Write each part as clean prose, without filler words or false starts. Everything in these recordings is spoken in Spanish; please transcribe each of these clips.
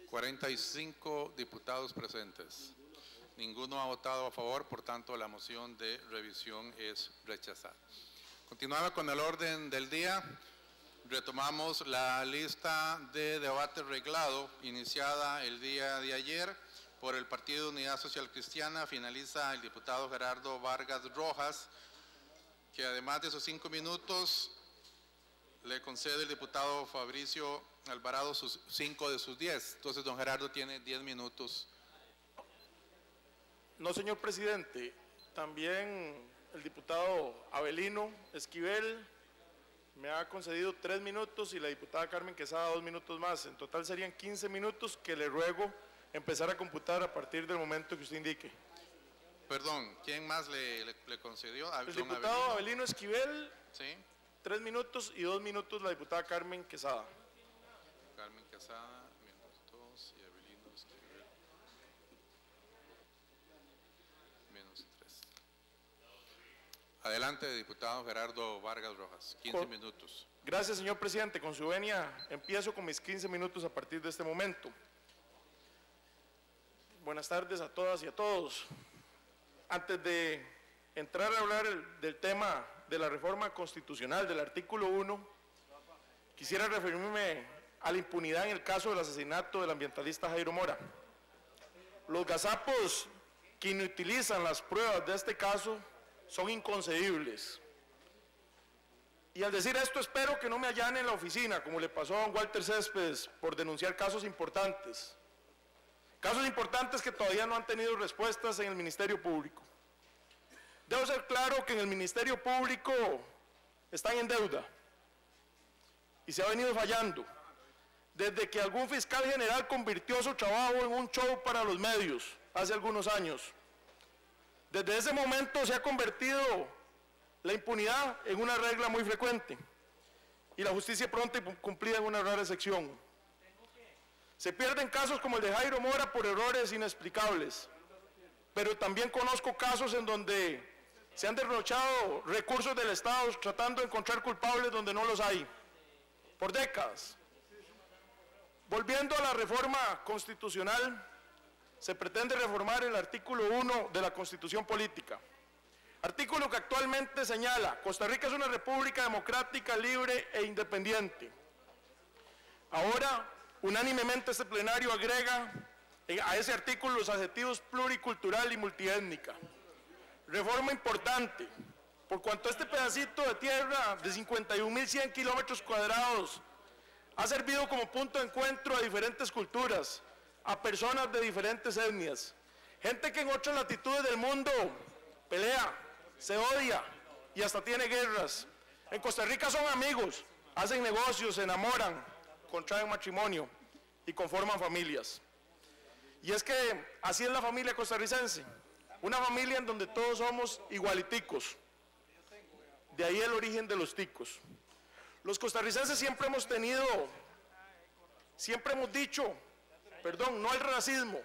45 diputados presentes. Ninguno ha votado a favor, por tanto la moción de revisión es rechazada. Continuando con el orden del día, retomamos la lista de debate reglado iniciada el día de ayer por el Partido de Unidad Social Cristiana. Finaliza el diputado Gerardo Vargas Rojas, que además de sus 5 minutos le concede el diputado Fabricio Alvarado sus 5 de sus 10. Entonces, don Gerardo tiene 10 minutos. No, señor presidente, también el diputado Avelino Esquivel me ha concedido 3 minutos y la diputada Carmen Quesada 2 minutos más. En total serían 15 minutos que le ruego empezar a computar a partir del momento que usted indique. Perdón, ¿quién más le concedió? El diputado Avelino Esquivel, sí. 3 minutos y 2 minutos la diputada Carmen Quesada. Carmen Quesada, -2 y Avelino Esquivel, -3. Adelante, diputado Gerardo Vargas Rojas, 15 minutos. Gracias, señor presidente. Con su venia, empiezo con mis 15 minutos a partir de este momento. Buenas tardes a todas y a todos. Antes de entrar a hablar del tema de la reforma constitucional del artículo 1, quisiera referirme a la impunidad en el caso del asesinato del ambientalista Jairo Mora. Los gazapos que inutilizan las pruebas de este caso son inconcebibles. Y al decir esto, espero que no me allanen en la oficina, como le pasó a don Walter Céspedes, por denunciar casos importantes. Casos importantes que todavía no han tenido respuestas en el Ministerio Público. Debo ser claro que en el Ministerio Público están en deuda y se ha venido fallando desde que algún fiscal general convirtió su trabajo en un show para los medios hace algunos años. Desde ese momento se ha convertido la impunidad en una regla muy frecuente y la justicia pronta y cumplida en una rara excepción. Se pierden casos como el de Jairo Mora por errores inexplicables, pero también conozco casos en donde se han derrochado recursos del Estado tratando de encontrar culpables donde no los hay, por décadas. Volviendo a la reforma constitucional, se pretende reformar el artículo 1 de la Constitución Política, artículo que actualmente señala: Costa Rica es una república democrática, libre e independiente. Ahora, unánimemente este plenario agrega a ese artículo los adjetivos pluricultural y multiétnica. Reforma importante, por cuanto este pedacito de tierra de 51.100 kilómetros cuadrados ha servido como punto de encuentro a diferentes culturas, a personas de diferentes etnias, gente que en otras latitudes del mundo pelea, se odia y hasta tiene guerras. En Costa Rica son amigos, hacen negocios, se enamoran, contraen matrimonio y conforman familias. Y es que así es la familia costarricense, una familia en donde todos somos igualiticos, de ahí el origen de los ticos. Los costarricenses siempre hemos dicho, no al racismo,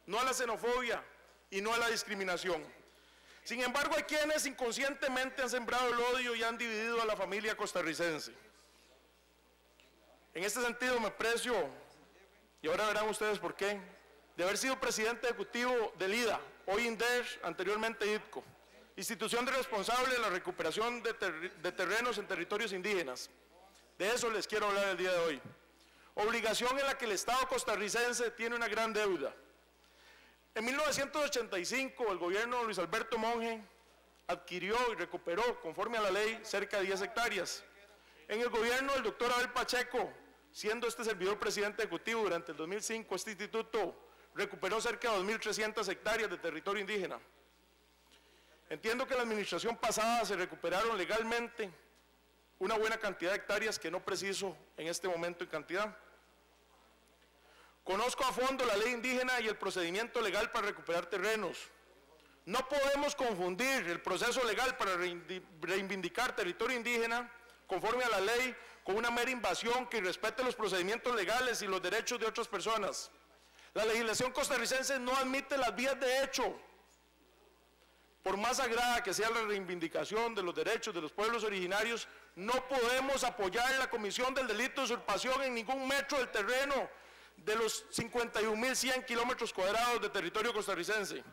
no a la xenofobia y no a la discriminación. Sin embargo, hay quienes inconscientemente han sembrado el odio y han dividido a la familia costarricense. En este sentido me precio, y ahora verán ustedes por qué, de haber sido presidente ejecutivo del IDA, hoy INDER, anteriormente IDCO, institución responsable de la recuperación de terrenos en territorios indígenas. De eso les quiero hablar el día de hoy. Obligación en la que el Estado costarricense tiene una gran deuda. En 1985, el gobierno de Luis Alberto Monge adquirió y recuperó, conforme a la ley, cerca de 10 hectáreas. En el gobierno del doctor Abel Pacheco, siendo este servidor presidente ejecutivo durante el 2005, este instituto recuperó cerca de 2.300 hectáreas de territorio indígena. Entiendo que en la administración pasada se recuperaron legalmente una buena cantidad de hectáreas que no preciso en este momento en cantidad. Conozco a fondo la ley indígena y el procedimiento legal para recuperar terrenos. No podemos confundir el proceso legal para reivindicar territorio indígena conforme a la ley con una mera invasión que respete los procedimientos legales y los derechos de otras personas. La legislación costarricense no admite las vías de hecho. Por más sagrada que sea la reivindicación de los derechos de los pueblos originarios, no podemos apoyar la comisión del delito de usurpación en ningún metro del terreno de los 51.100 kilómetros cuadrados de territorio costarricense,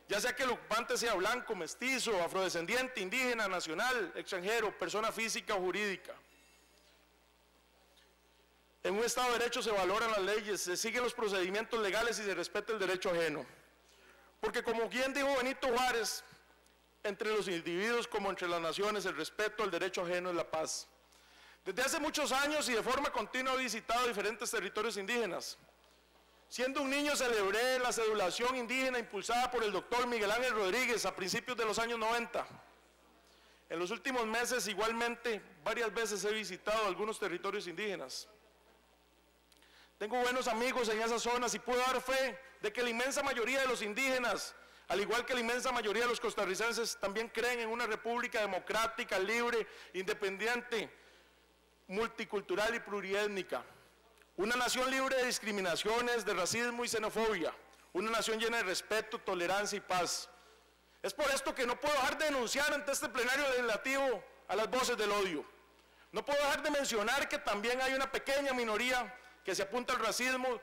ya sea que el ocupante sea blanco, mestizo, afrodescendiente, indígena, nacional, extranjero, persona física o jurídica. En un Estado de Derecho se valoran las leyes, se siguen los procedimientos legales y se respeta el derecho ajeno. Porque como bien dijo Benito Juárez, entre los individuos como entre las naciones, el respeto al derecho ajeno es la paz. Desde hace muchos años y de forma continua he visitado diferentes territorios indígenas. Siendo un niño celebré la cedulación indígena impulsada por el doctor Miguel Ángel Rodríguez a principios de los años 90. En los últimos meses igualmente varias veces he visitado algunos territorios indígenas. Tengo buenos amigos en esas zonas y puedo dar fe de que la inmensa mayoría de los indígenas, al igual que la inmensa mayoría de los costarricenses, también creen en una república democrática, libre, independiente, multicultural y pluriétnica. Una nación libre de discriminaciones, de racismo y xenofobia. Una nación llena de respeto, tolerancia y paz. Es por esto que no puedo dejar de denunciar ante este plenario legislativo a las voces del odio. No puedo dejar de mencionar que también hay una pequeña minoría que se apunta al racismo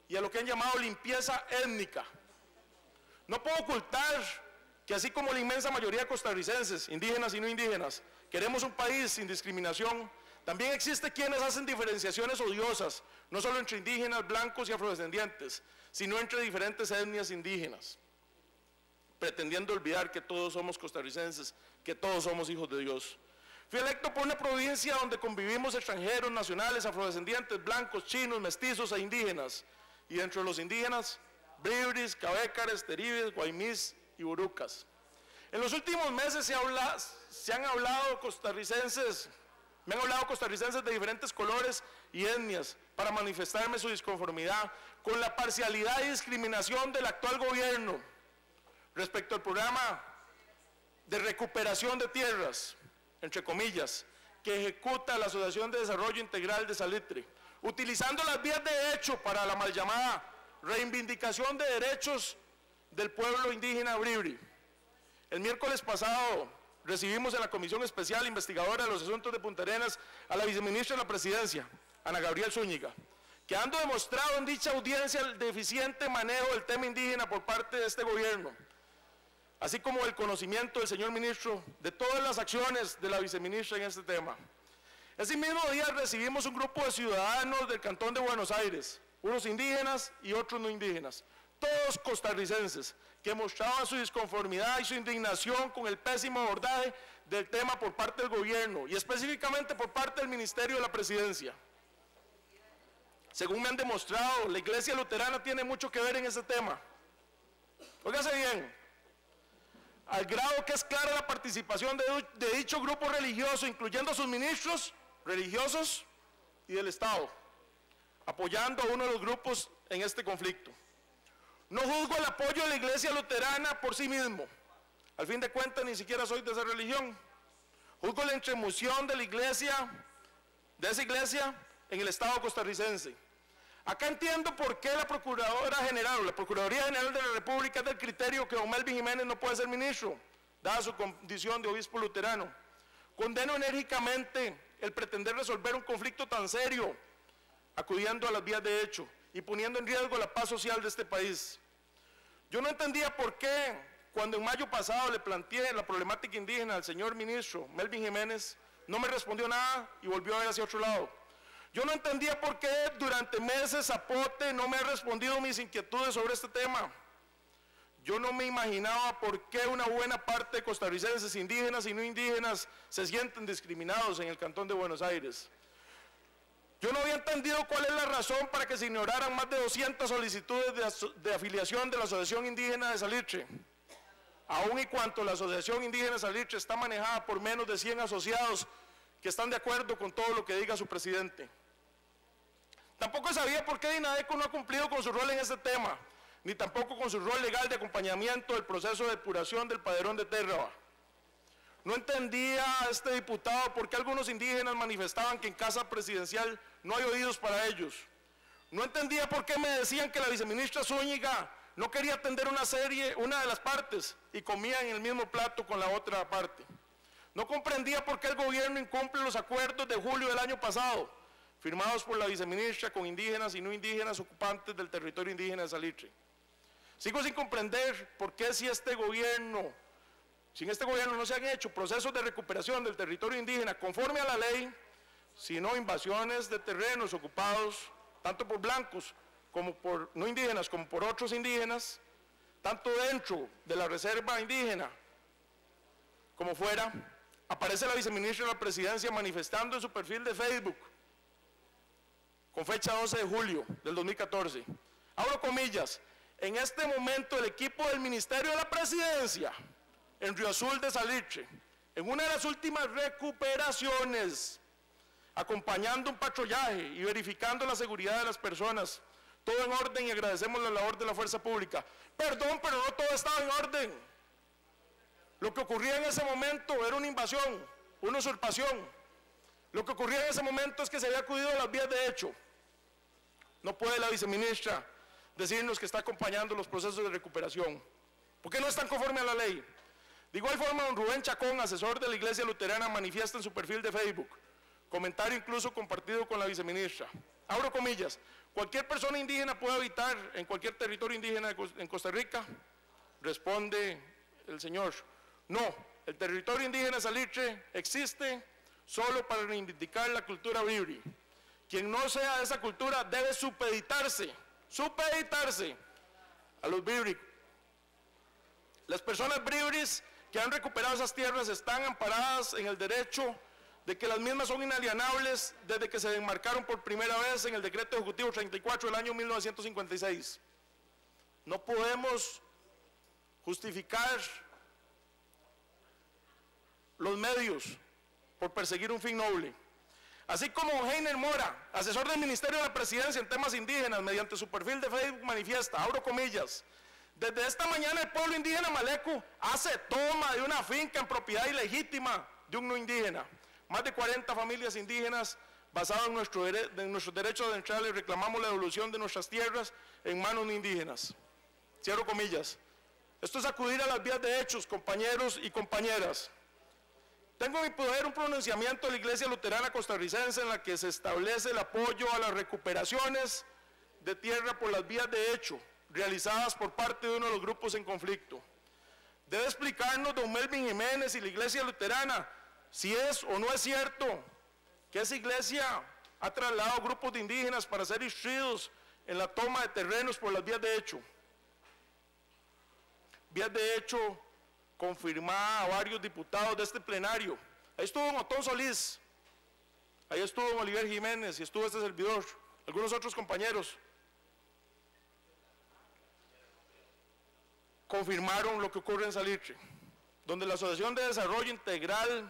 y a lo que han llamado limpieza étnica. No puedo ocultar que así como la inmensa mayoría de costarricenses, indígenas y no indígenas, queremos un país sin discriminación, también existe quienes hacen diferenciaciones odiosas, no solo entre indígenas, blancos y afrodescendientes, sino entre diferentes etnias indígenas, pretendiendo olvidar que todos somos costarricenses, que todos somos hijos de Dios. Fui electo por una provincia donde convivimos extranjeros, nacionales, afrodescendientes, blancos, chinos, mestizos e indígenas. Y dentro de los indígenas, bribris, cabécares, teribes, guaymís y burucas. En los últimos meses me han hablado costarricenses de diferentes colores y etnias para manifestarme su disconformidad con la parcialidad y discriminación del actual gobierno respecto al programa de recuperación de tierras, entre comillas, que ejecuta la Asociación de Desarrollo Integral de Salitre, utilizando las vías de hecho para la mal llamada reivindicación de derechos del pueblo indígena bribri. El miércoles pasado recibimos en la Comisión Especial Investigadora de los Asuntos de Punta Arenas a la viceministra de la Presidencia, Ana Gabriel Zúñiga, quedando demostrado en dicha audiencia el deficiente manejo del tema indígena por parte de este gobierno, así como el conocimiento del señor ministro de todas las acciones de la viceministra en este tema. Ese mismo día recibimos un grupo de ciudadanos del Cantón de Buenos Aires, unos indígenas y otros no indígenas, todos costarricenses, que mostraban su disconformidad y su indignación con el pésimo abordaje del tema por parte del gobierno y específicamente por parte del Ministerio de la Presidencia. Según me han demostrado, la Iglesia Luterana tiene mucho que ver en ese tema. Óigase bien, al grado que es clara la participación de dicho grupo religioso, incluyendo a sus ministros religiosos y del Estado, apoyando a uno de los grupos en este conflicto. No juzgo el apoyo de la Iglesia Luterana por sí mismo. Al fin de cuentas, ni siquiera soy de esa religión. Juzgo la entremoción de la Iglesia, de esa Iglesia, en el Estado costarricense. Acá entiendo por qué la Procuradora General, o la Procuraduría General de la República, es del criterio que don Melvin Jiménez no puede ser ministro, dada su condición de obispo luterano. Condeno enérgicamente el pretender resolver un conflicto tan serio, acudiendo a las vías de hecho y poniendo en riesgo la paz social de este país. Yo no entendía por qué, cuando en mayo pasado le planteé la problemática indígena al señor ministro Melvin Jiménez, no me respondió nada y volvió a ver hacia otro lado. Yo no entendía por qué durante meses Zapote no me ha respondido mis inquietudes sobre este tema. Yo no me imaginaba por qué una buena parte de costarricenses indígenas y no indígenas se sienten discriminados en el Cantón de Buenos Aires. Yo no había entendido cuál es la razón para que se ignoraran más de 200 solicitudes de afiliación de la Asociación Indígena de Salitre. Aun y cuanto la Asociación Indígena de Salitre está manejada por menos de 100 asociados que están de acuerdo con todo lo que diga su presidente. Tampoco sabía por qué Dinadeco no ha cumplido con su rol en este tema, ni tampoco con su rol legal de acompañamiento del proceso de depuración del Padrón de Térraba. No entendía a este diputado por qué algunos indígenas manifestaban que en casa presidencial no hay oídos para ellos. No entendía por qué me decían que la viceministra Zúñiga no quería atender una de las partes y comía en el mismo plato con la otra parte. No comprendía por qué el gobierno incumple los acuerdos de julio del año pasado, firmados por la viceministra con indígenas y no indígenas ocupantes del territorio indígena de Salitre. Sigo sin comprender por qué si en este gobierno no se han hecho procesos de recuperación del territorio indígena conforme a la ley, sino invasiones de terrenos ocupados tanto por blancos como por no indígenas, como por otros indígenas, tanto dentro de la reserva indígena como fuera. Aparece la viceministra de la Presidencia manifestando en su perfil de Facebook, con fecha 12 de julio del 2014, abro comillas, en este momento el equipo del Ministerio de la Presidencia en Río Azul de Salitre, en una de las últimas recuperaciones, acompañando un patrullaje y verificando la seguridad de las personas, todo en orden y agradecemos la labor de la fuerza pública. Perdón, pero no todo estaba en orden. Lo que ocurría en ese momento era una invasión, una usurpación. Lo que ocurría en ese momento es que se había acudido a las vías de hecho. No puede la viceministra decirnos que está acompañando los procesos de recuperación, porque no están conforme a la ley. De igual forma, don Rubén Chacón, asesor de la Iglesia Luterana, manifiesta en su perfil de Facebook, comentario incluso compartido con la viceministra, abro comillas, ¿cualquier persona indígena puede habitar en cualquier territorio indígena en Costa Rica? Responde el señor, no, el territorio indígena de Salitre existe solo para reivindicar la cultura bribri. Quien no sea de esa cultura debe supeditarse a los bribri. Las personas bribris que han recuperado esas tierras están amparadas en el derecho de que las mismas son inalienables desde que se enmarcaron por primera vez en el Decreto Ejecutivo 34 del año 1956. No podemos justificar los medios por perseguir un fin noble. Así como Heiner Mora, asesor del Ministerio de la Presidencia en temas indígenas, mediante su perfil de Facebook manifiesta, abro comillas, desde esta mañana el pueblo indígena Maleco hace toma de una finca en propiedad ilegítima de un no indígena. Más de 40 familias indígenas, basadas en nuestros derechos ancestrales, reclamamos la devolución de nuestras tierras en manos no indígenas. Cierro comillas. Esto es acudir a las vías de hechos, compañeros y compañeras. Tengo en mi poder un pronunciamiento de la Iglesia Luterana Costarricense en la que se establece el apoyo a las recuperaciones de tierra por las vías de hecho, realizadas por parte de uno de los grupos en conflicto. Debe explicarnos don Melvin Jiménez y la Iglesia Luterana si es o no es cierto que esa iglesia ha trasladado grupos de indígenas para ser instruidos en la toma de terrenos por las vías de hecho. Vías de hecho confirmada a varios diputados de este plenario. Ahí estuvo don Otón Solís, ahí estuvo don Oliver Jiménez y estuvo este servidor, algunos otros compañeros. Confirmaron lo que ocurre en Salitre, donde la Asociación de Desarrollo Integral,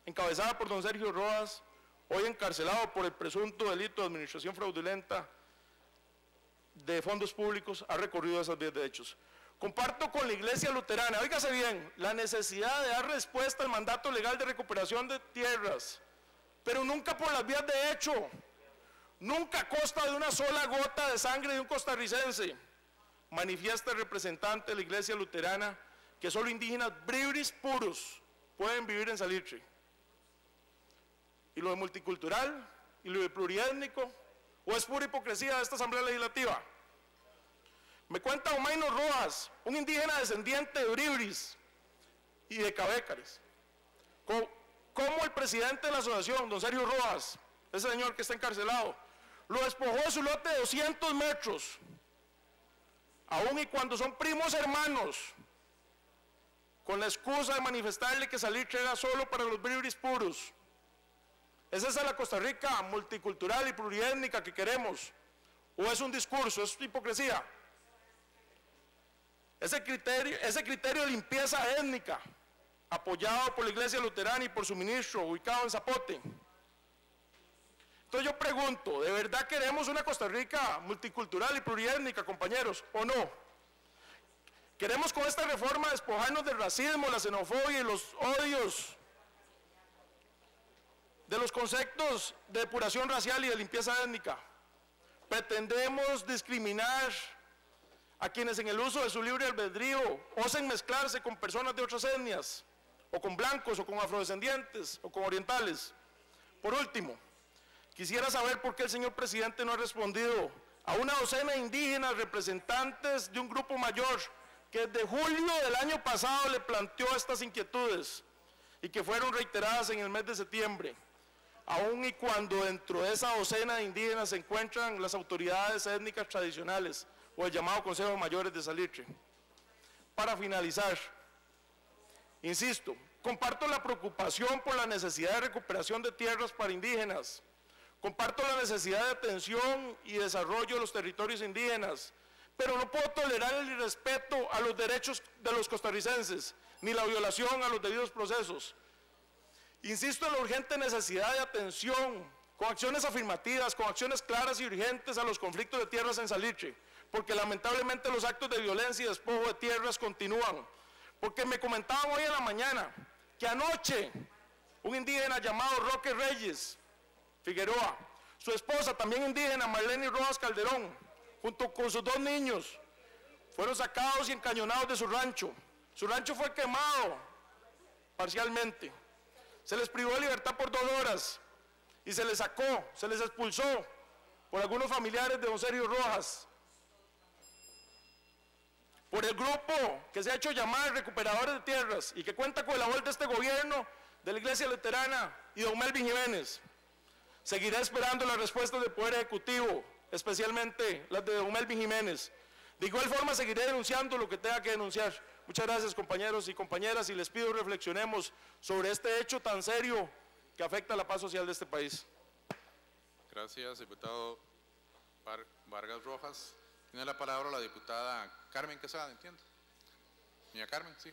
encabezada por don Sergio Rojas, hoy encarcelado por el presunto delito de administración fraudulenta de fondos públicos, ha recorrido esas vías de hechos. Comparto con la Iglesia Luterana, óigase bien, la necesidad de dar respuesta al mandato legal de recuperación de tierras, pero nunca por las vías de hecho, nunca a costa de una sola gota de sangre de un costarricense. Manifiesta el representante de la Iglesia Luterana que solo indígenas bribris puros pueden vivir en Salitre. ¿Y lo de multicultural? ¿Y lo de pluriétnico? ¿O es pura hipocresía de esta Asamblea Legislativa? Me cuenta Omaino Rojas, un indígena descendiente de bribris y de cabécares, cómo el presidente de la asociación, don Sergio Rojas, ese señor que está encarcelado, lo despojó de su lote de 200 metros, aun y cuando son primos hermanos, con la excusa de manifestarle que Salitre era solo para los bribris puros. ¿Es esa la Costa Rica multicultural y pluriétnica que queremos? ¿O es un discurso, es hipocresía? Ese criterio de limpieza étnica, apoyado por la Iglesia Luterana y por su ministro, ubicado en Zapote. Entonces yo pregunto, ¿de verdad queremos una Costa Rica multicultural y pluriétnica, compañeros, o no? ¿Queremos con esta reforma despojarnos del racismo, la xenofobia y los odios, de los conceptos de depuración racial y de limpieza étnica? ¿Pretendemos discriminar a quienes en el uso de su libre albedrío osen mezclarse con personas de otras etnias, o con blancos, o con afrodescendientes, o con orientales? Por último, Quisiera saber por qué el señor presidente no ha respondido a una docena de indígenas representantes de un grupo mayor que desde julio del año pasado le planteó estas inquietudes y que fueron reiteradas en el mes de septiembre, aun y cuando dentro de esa docena de indígenas se encuentran las autoridades étnicas tradicionales o el llamado Consejo de Mayores de Salitre. Para finalizar, insisto, comparto la preocupación por la necesidad de recuperación de tierras para indígenas, comparto la necesidad de atención y desarrollo de los territorios indígenas, pero no puedo tolerar el irrespeto a los derechos de los costarricenses, ni la violación a los debidos procesos. Insisto en la urgente necesidad de atención, con acciones afirmativas, con acciones claras y urgentes a los conflictos de tierras en Salitre, porque lamentablemente los actos de violencia y despojo de tierras continúan. Porque me comentaban hoy en la mañana que anoche un indígena llamado Roque Reyes Figueroa, su esposa, también indígena, Marlene Rojas Calderón, junto con sus 2 niños, fueron sacados y encañonados de su rancho. Su rancho fue quemado parcialmente. Se les privó de libertad por 2 horas y se les sacó, se les expulsó por algunos familiares de don Sergio Rojas, por el grupo que se ha hecho llamar Recuperadores de Tierras y que cuenta con el aval de este gobierno, de la Iglesia Luterana y don Melvin Jiménez. Seguiré esperando las respuestas del Poder Ejecutivo, especialmente las de don Melvin Jiménez. De igual forma seguiré denunciando lo que tenga que denunciar. Muchas gracias, compañeros y compañeras, y les pido reflexionemos sobre este hecho tan serio que afecta a la paz social de este país. Gracias, diputado Vargas Rojas. Tiene la palabra la diputada Carmen Quesada, entiendo. Doña Carmen, sí.